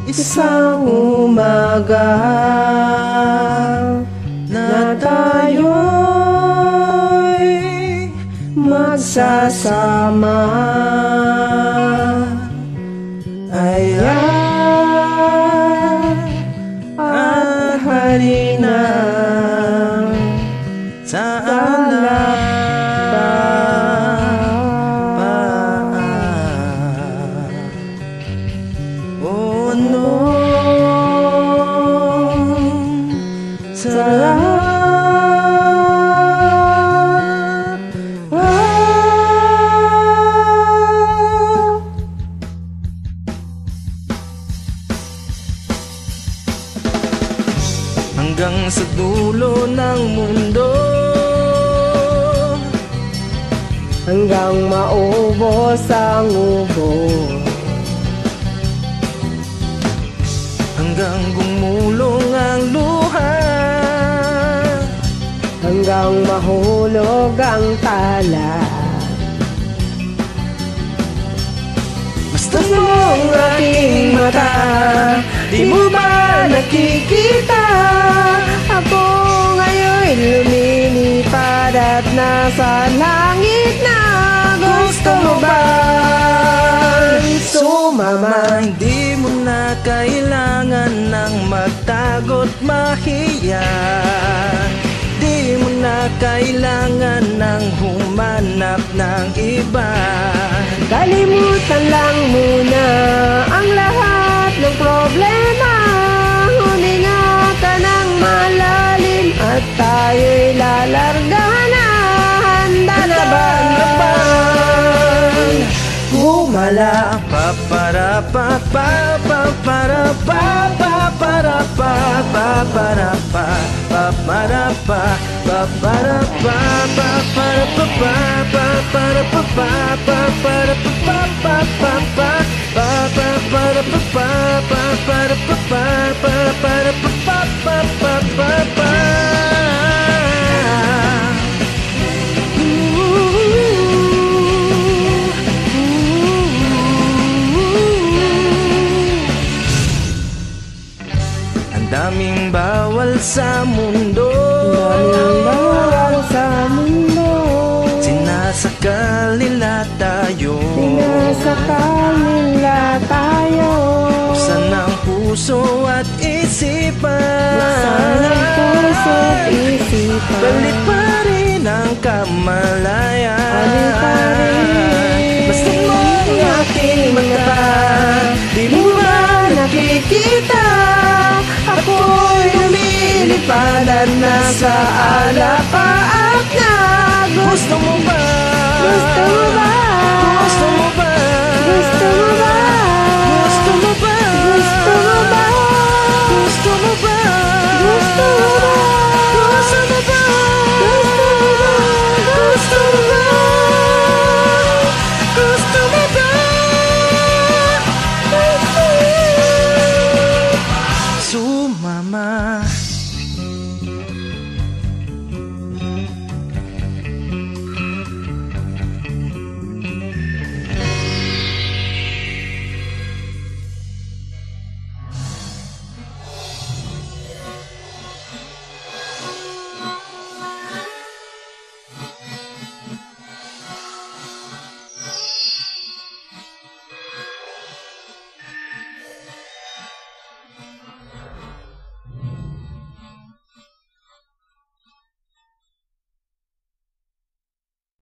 Isang umaga na tayo'y magsasama, ayan at halina sa oh no, sarap. Hanggang sa dulo ng mundo, hanggang maubos ang ubos, hanggang gumulong ang luha, hanggang mahulog ang tala. Basta mo ang aking mata, di mo ba nakikita? Ako ngayon lumilipad at nasa langit na. Gusto mo ba sumama? Hindi mo na kailangan ng magtago't mahiya. Di mo na kailangan ng humanap ng iba. Kalimutan lang muna ang lahat ng problema. Huminga ka ng malalim at tayo'y lalargahan na. Handa na ba? Gumala pa para pa pa pa para pa pa para pa pa para pa pa para pa pa para pa pa para pa pa pa para pa pa pa para pa pa pa pa pa pa para pa pa pa para pa pa pa para pa pa pa pa pa pa. Daming bawal sa mundo, daming bawal sa mundo. Sinasakal nila tayo, sinasakal nila tayo. Buksan ang puso at isipan, buksan ang puso at isipan. Balik pa rin ang kamalayan, balik pa rin. Basta mo ang aking mata, di mo ba nakikita? Ako'y lumilipad at nasa alapaap na. Gusto mo ba? Gusto mo ba?